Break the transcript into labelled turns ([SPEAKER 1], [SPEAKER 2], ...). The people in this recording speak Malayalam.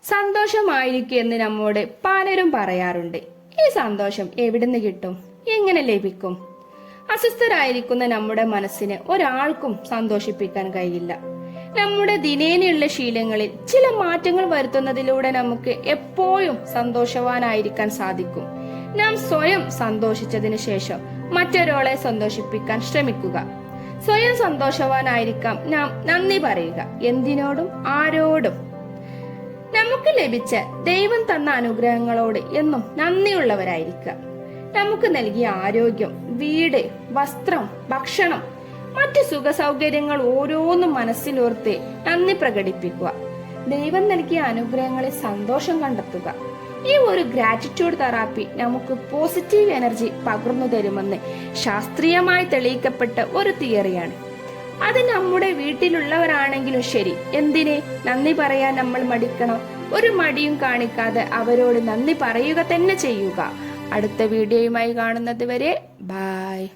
[SPEAKER 1] സന്തോഷമായിരിക്കും എന്ന് നമ്മോട് പലരും പറയാറുണ്ട്. ഈ സന്തോഷം എവിടുന്ന് കിട്ടും? എങ്ങനെ ലഭിക്കും? അസ്വസ്ഥരായിരിക്കുന്ന നമ്മുടെ മനസ്സിനെ ഒരാൾക്കും സന്തോഷിപ്പിക്കാൻ കഴിയില്ല. നമ്മുടെ ദിനേനയുള്ള ശീലങ്ങളിൽ ചില മാറ്റങ്ങൾ വരുത്തുന്നതിലൂടെ നമുക്ക് എപ്പോഴും സന്തോഷവാനായിരിക്കാൻ സാധിക്കും. നാം സ്വയം സന്തോഷിച്ചതിന് ശേഷം മറ്റൊരാളെ സന്തോഷിപ്പിക്കാൻ ശ്രമിക്കുക. സ്വയം സന്തോഷവാനായിരിക്കാം നാം നന്ദി പറയുക. എന്തിനോടും ആരോടും. നമുക്ക് ലഭിച്ച ദൈവം തന്ന അനുഗ്രഹങ്ങളോട് എന്നും നന്ദിയുള്ളവരായിരിക്കുക. നമുക്ക് നൽകിയ ആരോഗ്യം, വീട്, വസ്ത്രം, ഭക്ഷണം, മറ്റ് സുഖ സൗകര്യങ്ങൾ ഓരോന്നും മനസ്സിലോർത്ത് നന്ദി പ്രകടിപ്പിക്കുക. ദൈവം നൽകിയ അനുഗ്രഹങ്ങളിൽ സന്തോഷം കണ്ടെത്തുക. ഈ ഒരു ഗ്രാറ്റിറ്റ്യൂഡ് തെറാപ്പി നമുക്ക് പോസിറ്റീവ് എനർജി പകർന്നു തരുമെന്ന് ശാസ്ത്രീയമായി തെളിയിക്കപ്പെട്ട ഒരു തിയറിയാണ്. അത് നമ്മുടെ വീട്ടിലുള്ളവരാണെങ്കിലും ശരി, എന്തിന് നന്ദി പറയാൻ നമ്മൾ മടിക്കണം? ഒരു മടിയും കാണിക്കാതെ അവരോട് നന്ദി പറയുക തന്നെ ചെയ്യുക. അടുത്ത വീഡിയോയുമായി കാണുന്നത് വരെ ബൈ.